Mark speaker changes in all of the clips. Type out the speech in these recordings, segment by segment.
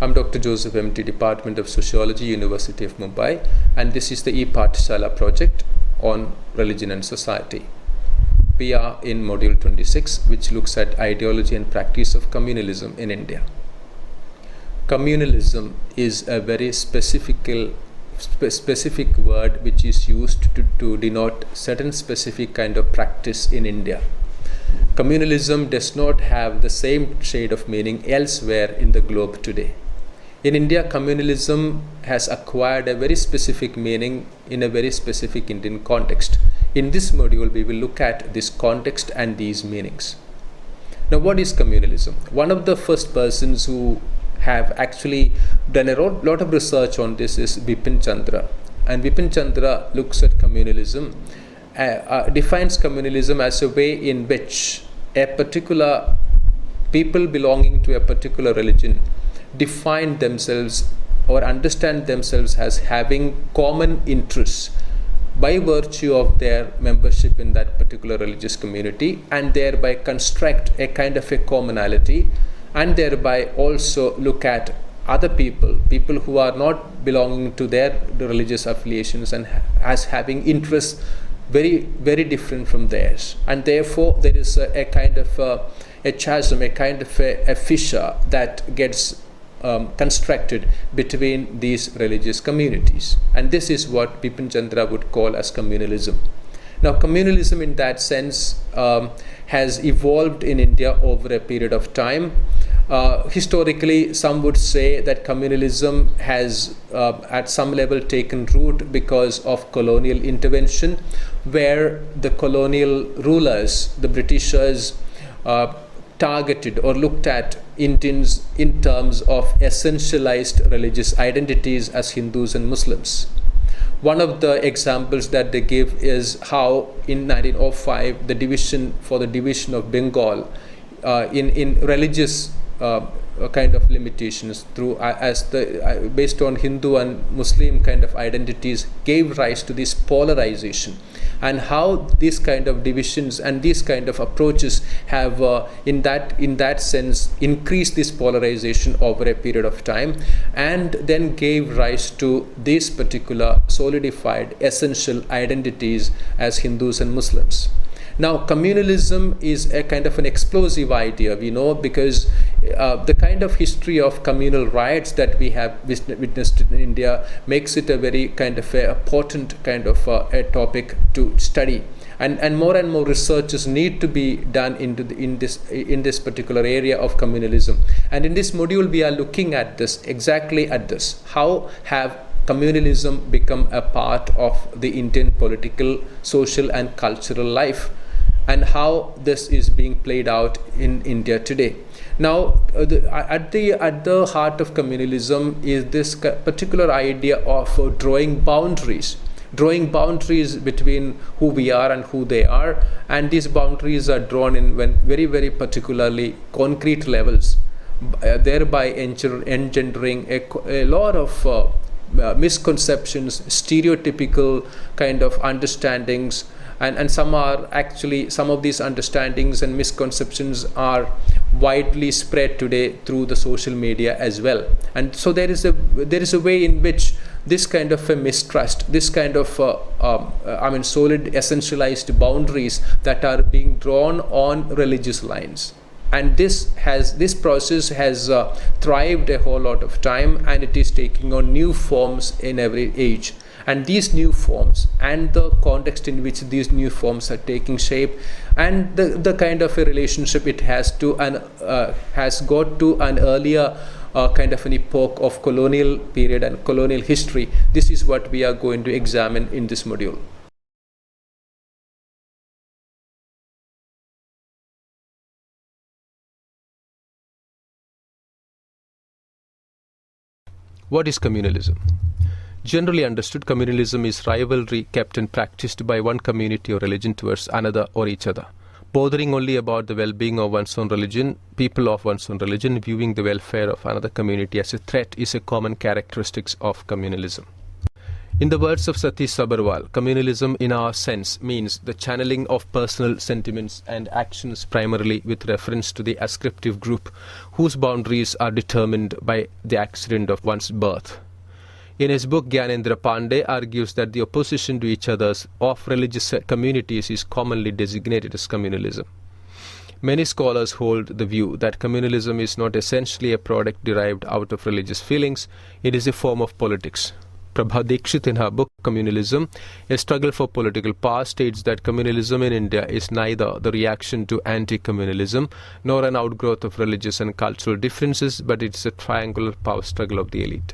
Speaker 1: I'm Dr. Joseph MT, Department of Sociology, University of Mumbai, and this is the e-Pathshala project on religion and society. We are in Module 26, which looks at ideology and practice of communalism in India. Communalism is a very specific word which is used to denote certain specific kind of practice in India. Communalism does not have the same shade of meaning elsewhere in the globe today. In India, communalism has acquired a very specific meaning in a very specific Indian context. In this module, we will look at this context and these meanings. Now, what is communalism? One of the first persons who have actually done a lot of research on this is Bipin Chandra. And Bipin Chandra looks at communalism, defines communalism as a way in which a particular people belonging to a particular religion define themselves or understand themselves as having common interests by virtue of their membership in that particular religious community, and thereby construct a kind of a commonality, and thereby also look at other people who are not belonging to their religious affiliations and as having interests very, very different from theirs. And therefore there is a kind of a chasm, a kind of a fissure that gets constructed between these religious communities. And this is what Bipin Chandra would call as communalism. Now, communalism in that sense has evolved in India over a period of time. Historically, some would say that communalism has at some level taken root because of colonial intervention, where the colonial rulers, the Britishers, targeted or looked at Indians in terms of essentialized religious identities as Hindus and Muslims. One of the examples that they give is how in 1905 the division of Bengal in religious kind of limitations based on Hindu and Muslim kind of identities gave rise to this polarization, and how these kind of divisions and these kind of approaches have in that sense increased this polarization over a period of time, and then gave rise to these particular solidified essential identities as Hindus and Muslims. Now, communalism is a kind of an explosive idea, we know, because the kind of history of communal riots that we have witnessed in India makes it a very kind of a potent kind of a topic to study. And more researches need to be done in this particular area of communalism. And in this module, we are looking at this, exactly at this. How have communalism become a part of the Indian political, social and cultural life, and how this is being played out in India today? Now, at the heart of communalism is this particular idea of drawing boundaries between who we are and who they are, and these boundaries are drawn in very, very particularly concrete levels, thereby engendering a lot of misconceptions, stereotypical kind of understandings, and some of these understandings and misconceptions are widely spread today through the social media as well. And so there is a way in which this kind of a mistrust, this kind of solid essentialized boundaries that are being drawn on religious lines. And this process has thrived a whole lot of time, and it is taking on new forms in every age. And these new forms and the context in which these new forms are taking shape, and the kind of a relationship it has got to an earlier kind of an epoch of colonial period and colonial history. This is what we are going to examine in this module. What is communalism? Generally understood, communalism is rivalry kept and practiced by one community or religion towards another or each other, bothering only about the well-being of one's own religion. People of one's own religion viewing the welfare of another community as a threat is a common characteristic of communalism. In the words of Satish Sabharwal, communalism in our sense means the channeling of personal sentiments and actions primarily with reference to the ascriptive group whose boundaries are determined by the accident of one's birth. In his book, Gyanendra Pandey argues that the opposition to each other's of religious communities is commonly designated as communalism. Many scholars hold the view that communalism is not essentially a product derived out of religious feelings, it is a form of politics. Prabha Dikshit in her book Communalism, A Struggle for Political Power states that communalism in India is neither the reaction to anti-communalism nor an outgrowth of religious and cultural differences, but it is a triangular power struggle of the elite.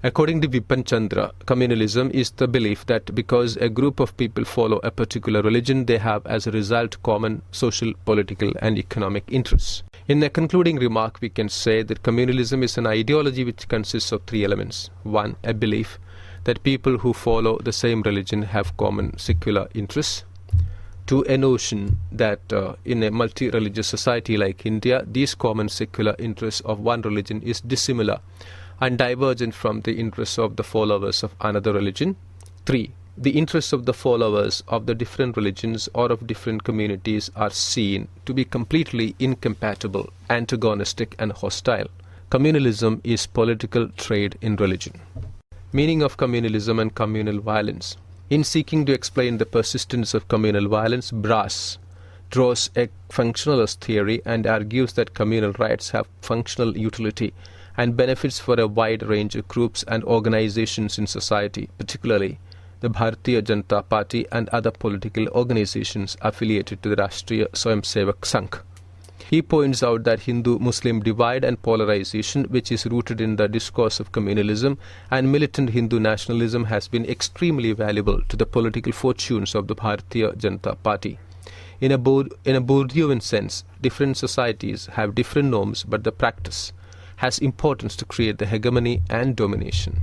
Speaker 1: According to Vipan Chandra, communalism is the belief that because a group of people follow a particular religion, they have as a result common social, political and economic interests. In a concluding remark, we can say that communalism is an ideology which consists of three elements. One, a belief that people who follow the same religion have common secular interests. Two, a notion that in a multi-religious society like India, these common secular interests of one religion is dissimilar and divergent from the interests of the followers of another religion. 3. The interests of the followers of the different religions or of different communities are seen to be completely incompatible, antagonistic and hostile. Communalism is political trade in religion. Meaning of communalism and communal violence. In seeking to explain the persistence of communal violence, Brass draws a functionalist theory and argues that communal rights have functional utility and benefits for a wide range of groups and organizations in society, particularly the Bharatiya Janata Party and other political organizations affiliated to the Rashtriya Swayamsevak Sangh. He points out that Hindu-Muslim divide and polarization, which is rooted in the discourse of communalism and militant Hindu nationalism, has been extremely valuable to the political fortunes of the Bharatiya Janata Party. In a Bourdieuian sense, different societies have different norms, but the practice has importance to create the hegemony and domination.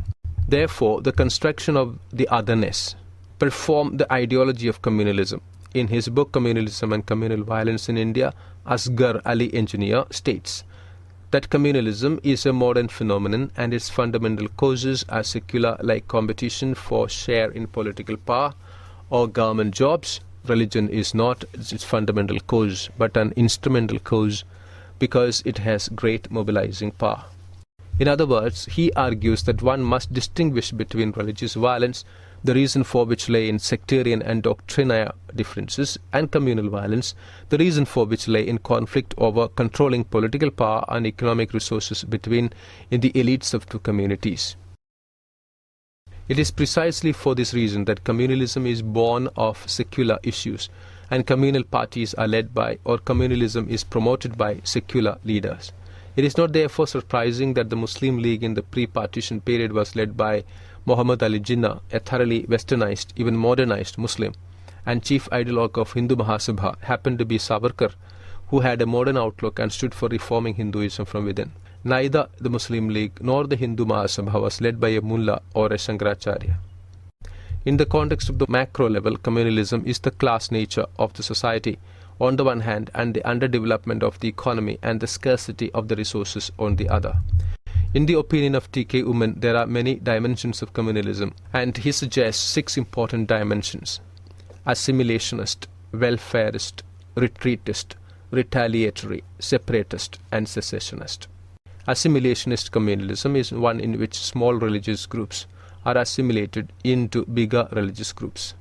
Speaker 1: Therefore, the construction of the otherness perform the ideology of communalism. In his book Communalism and Communal Violence in India, Asghar Ali Engineer states that communalism is a modern phenomenon and its fundamental causes are secular, like competition for share in political power or government jobs. Religion is not its fundamental cause, but an instrumental cause because it has great mobilizing power. In other words, he argues that one must distinguish between religious violence, the reason for which lay in sectarian and doctrinaire differences, and communal violence, the reason for which lay in conflict over controlling political power and economic resources between the elites of two communities. It is precisely for this reason that communalism is born of secular issues, and communal parties are led by, or communalism is promoted by, secular leaders. It is not therefore surprising that the Muslim League in the pre-partition period was led by Muhammad Ali Jinnah, a thoroughly westernized, even modernized Muslim, and chief ideologue of Hindu Mahasabha happened to be Savarkar, who had a modern outlook and stood for reforming Hinduism from within. Neither the Muslim League nor the Hindu Mahasabha was led by a mullah or a Shankaracharya. In the context of the macro level, communalism is the class nature of the society on the one hand and the underdevelopment of the economy and the scarcity of the resources on the other. In the opinion of T.K. Uman, there are many dimensions of communalism, and he suggests 6 important dimensions: assimilationist, welfareist, retreatist, retaliatory, separatist, and secessionist. Assimilationist communalism is one in which small religious groups are assimilated into bigger religious groups.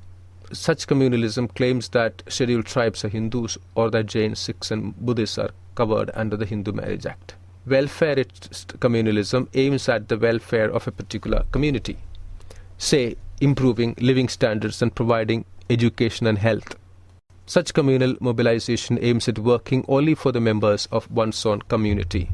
Speaker 1: Such communalism claims that scheduled tribes are Hindus or that Jains, Sikhs and Buddhists are covered under the Hindu Marriage Act. Welfareist communalism aims at the welfare of a particular community, say improving living standards and providing education and health. Such communal mobilization aims at working only for the members of one's own community.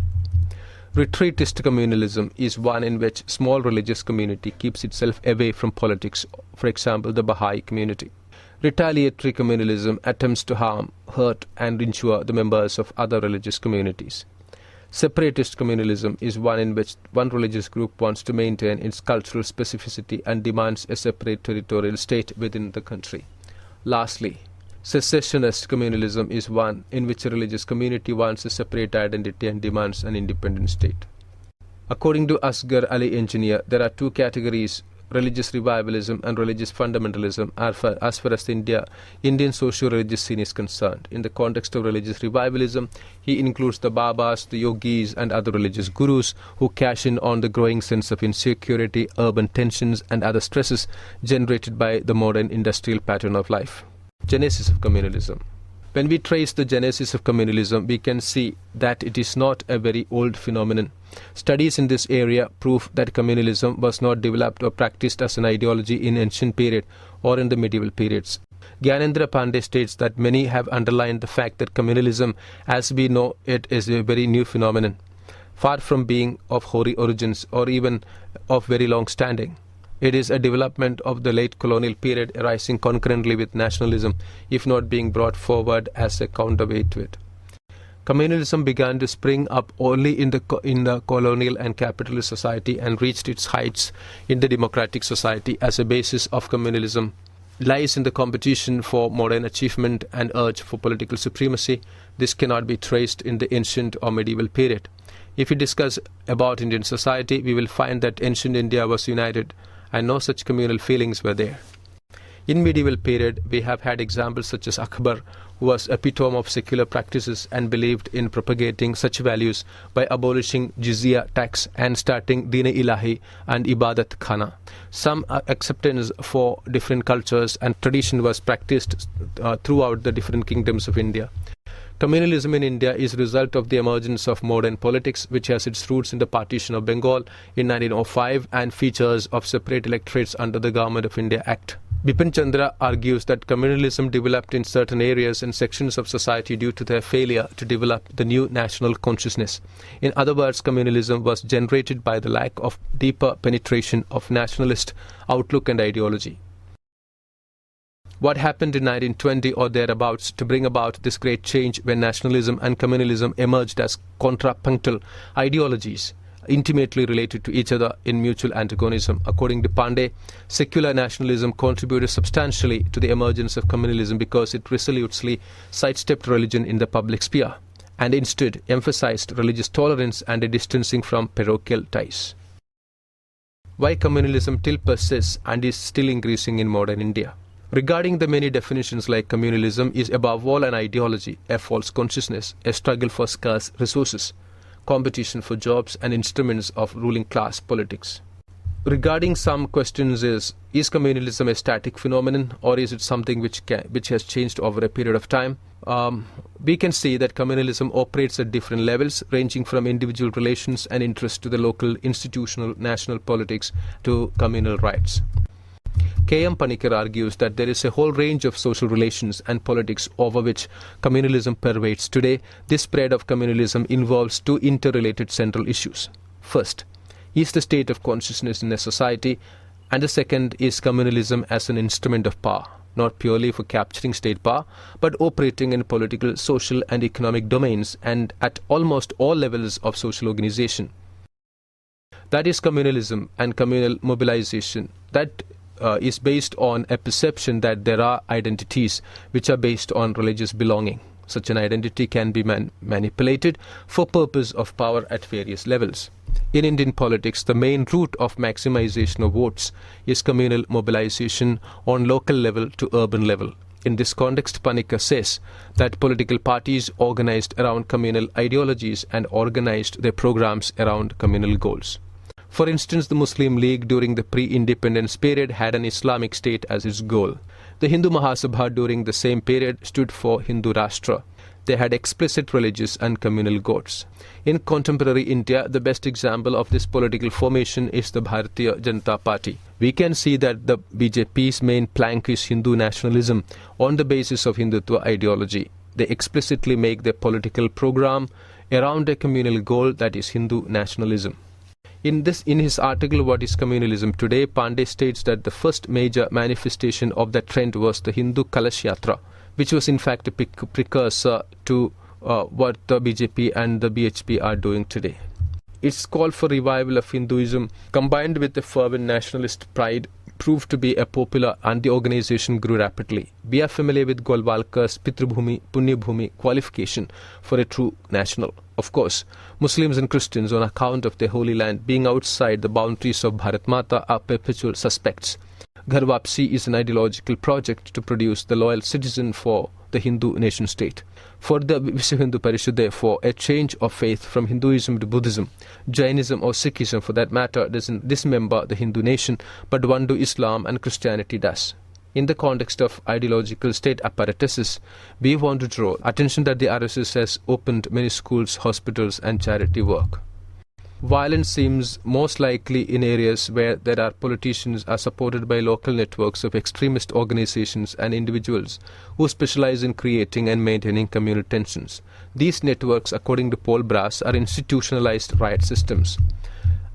Speaker 1: Retreatist communalism is one in which small religious community keeps itself away from politics, for example the Baha'i community. Retaliatory communalism attempts to harm, hurt and injure the members of other religious communities. Separatist communalism is one in which one religious group wants to maintain its cultural specificity and demands a separate territorial state within the country. Lastly, secessionist communalism is one in which a religious community wants a separate identity and demands an independent state. According to Asghar Ali Engineer, there are 2 categories religious revivalism and religious fundamentalism as far as the Indian socio-religious scene is concerned. In the context of religious revivalism, he includes the Babas, the yogis and other religious gurus who cash in on the growing sense of insecurity, urban tensions and other stresses generated by the modern industrial pattern of life. Genesis of communalism. When we trace the genesis of communalism, we can see that it is not a very old phenomenon. Studies in this area prove that communalism was not developed or practiced as an ideology in ancient period or in the medieval periods. Gyanendra Pandey states that many have underlined the fact that communalism, as we know it, is a very new phenomenon, far from being of hoary origins or even of very long standing. It is a development of the late colonial period arising concurrently with nationalism, if not being brought forward as a counterweight to it. Communalism began to spring up only in the colonial and capitalist society and reached its heights in the democratic society. As a basis of communalism lies in the competition for modern achievement and urge for political supremacy. This cannot be traced in the ancient or medieval period. If we discuss about Indian society, we will find that ancient India was united and no such communal feelings were there. In medieval period, we have had examples such as Akbar, who was epitome of secular practices and believed in propagating such values by abolishing jizya tax and starting Deen-e-Ilahi and Ibadat Khana. Some acceptance for different cultures and tradition was practiced throughout the different kingdoms of India. Communalism in India is a result of the emergence of modern politics, which has its roots in the partition of Bengal in 1905 and features of separate electorates under the Government of India Act. Bipin Chandra argues that communalism developed in certain areas and sections of society due to their failure to develop the new national consciousness. In other words, communalism was generated by the lack of deeper penetration of nationalist outlook and ideology. What happened in 1920 or thereabouts to bring about this great change when nationalism and communalism emerged as contrapunctal ideologies intimately related to each other in mutual antagonism? According to Pandey, secular nationalism contributed substantially to the emergence of communalism because it resolutely sidestepped religion in the public sphere and instead emphasized religious tolerance and a distancing from parochial ties. Why communalism still persists and is still increasing in modern India? Regarding the many definitions, like communalism is above all an ideology, a false consciousness, a struggle for scarce resources, competition for jobs and instruments of ruling class politics. Regarding some questions is communalism a static phenomenon or is it something which has changed over a period of time? We can see that communalism operates at different levels, ranging from individual relations and interests to the local, institutional, national politics to communal rights. K.M. Panikkar argues that there is a whole range of social relations and politics over which communalism pervades today. This spread of communalism involves two interrelated central issues. First is the state of consciousness in a society, and the second is communalism as an instrument of power, not purely for capturing state power, but operating in political, social and economic domains and at almost all levels of social organization. That is communalism and communal mobilization. That is based on a perception that there are identities which are based on religious belonging. Such an identity can be manipulated for purpose of power at various levels. In Indian politics, the main route of maximization of votes is communal mobilization on local level to urban level. In this context, Panikkar says that political parties organized around communal ideologies and organized their programs around communal goals. For instance, the Muslim League during the pre-independence period had an Islamic state as its goal. The Hindu Mahasabha during the same period stood for Hindu Rashtra. They had explicit religious and communal goals. In contemporary India, the best example of this political formation is the Bharatiya Janata Party. We can see that the BJP's main plank is Hindu nationalism on the basis of Hindutva ideology. They explicitly make their political program around a communal goal, that is Hindu nationalism. In his article, What is Communalism Today, Pandey states that the first major manifestation of that trend was the Hindu Kalash Yatra, which was in fact a precursor to what the BJP and the BHP are doing today. Its call for revival of Hinduism, combined with the fervent nationalist pride, proved to be a popular and the organization grew rapidly. We are familiar with Golwalkar's Pitrabhumi, Punyabhumi qualification for a true national. Of course, Muslims and Christians, on account of their holy land being outside the boundaries of Bharat Mata, are perpetual suspects. Ghar Wapsi is an ideological project to produce the loyal citizen for the Hindu nation-state. For the Vishwa Hindu Parishad, therefore, a change of faith from Hinduism to Buddhism, Jainism or Sikhism for that matter doesn't dismember the Hindu nation, but one to Islam and Christianity does. In the context of ideological state apparatuses, we want to draw attention that the RSS has opened many schools, hospitals and charity work. Violence seems most likely in areas where there are politicians are supported by local networks of extremist organizations and individuals who specialize in creating and maintaining communal tensions. These networks, according to Paul Brass, are institutionalized riot systems.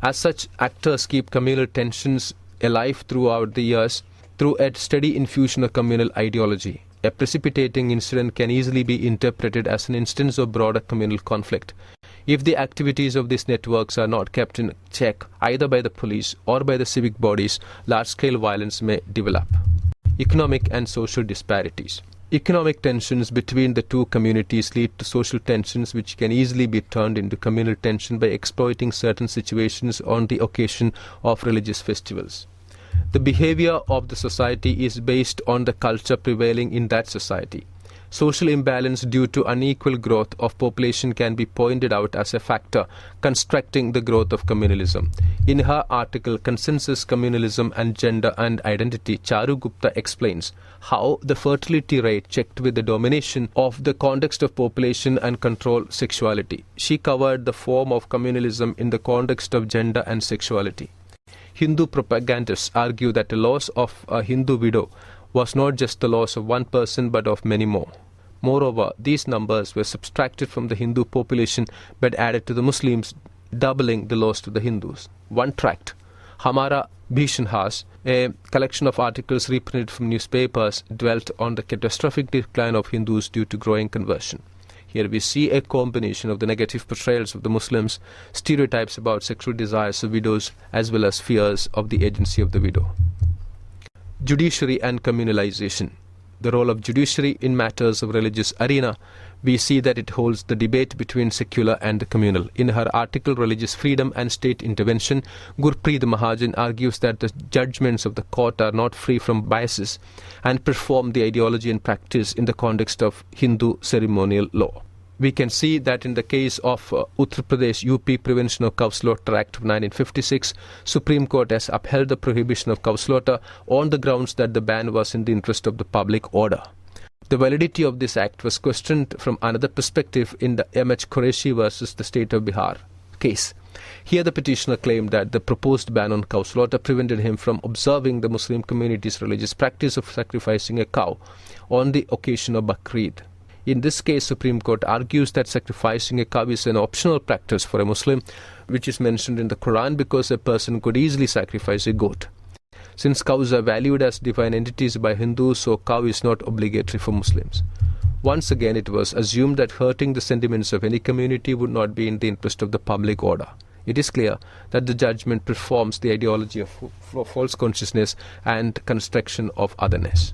Speaker 1: As such, actors keep communal tensions alive throughout the years through a steady infusion of communal ideology. A precipitating incident can easily be interpreted as an instance of broader communal conflict. If the activities of these networks are not kept in check either by the police or by the civic bodies, large-scale violence may develop. Economic and social disparities. Economic tensions between the two communities lead to social tensions which can easily be turned into communal tension by exploiting certain situations on the occasion of religious festivals. The behavior of the society is based on the culture prevailing in that society. Social imbalance due to unequal growth of population can be pointed out as a factor constructing the growth of communalism. In her article Consensus, Communalism and Gender and Identity, Charu Gupta explains how the fertility rate checked with the domination of the context of population and control sexuality. She covered the form of communalism in the context of gender and sexuality. Hindu propagandists argue that the loss of a Hindu widow was not just the loss of one person but of many more. Moreover, these numbers were subtracted from the Hindu population but added to the Muslims, doubling the loss to the Hindus. One tract, Hamara Bhishan Has, a collection of articles reprinted from newspapers, dwelt on the catastrophic decline of Hindus due to growing conversion. Here we see a combination of the negative portrayals of the Muslims, stereotypes about sexual desires of widows, as well as fears of the agency of the widow. Judiciary and communalization. The role of judiciary in matters of religious arena, we see that it holds the debate between secular and the communal. In her article Religious Freedom and State Intervention, Gurpreet Mahajan argues that the judgments of the court are not free from biases and perform the ideology and practice in the context of Hindu ceremonial law. We can see that in the case of Uttar Pradesh UP Prevention of Cow Slaughter Act of 1956, Supreme Court has upheld the prohibition of cow slaughter on the grounds that the ban was in the interest of the public order. The validity of this act was questioned from another perspective in the M.H. Qureshi versus the state of Bihar case. Here the petitioner claimed that the proposed ban on cow slaughter prevented him from observing the Muslim community's religious practice of sacrificing a cow on the occasion of Bakrid. In this case, Supreme Court argues that sacrificing a cow is an optional practice for a Muslim, which is mentioned in the Quran because a person could easily sacrifice a goat. Since cows are valued as divine entities by Hindus, so cow is not obligatory for Muslims. Once again, it was assumed that hurting the sentiments of any community would not be in the interest of the public order. It is clear that the judgment performs the ideology of false consciousness and construction of otherness.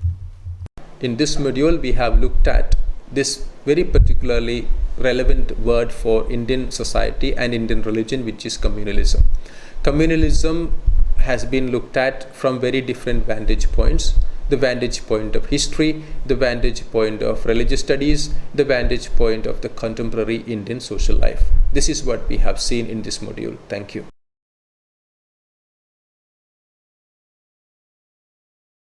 Speaker 1: In this module, we have looked at this very particularly relevant word for Indian society and Indian religion, which is communalism. Communalism has been looked at from very different vantage points. The vantage point of history, the vantage point of religious studies, the vantage point of the contemporary Indian social life. This is what we have seen in this module. Thank you.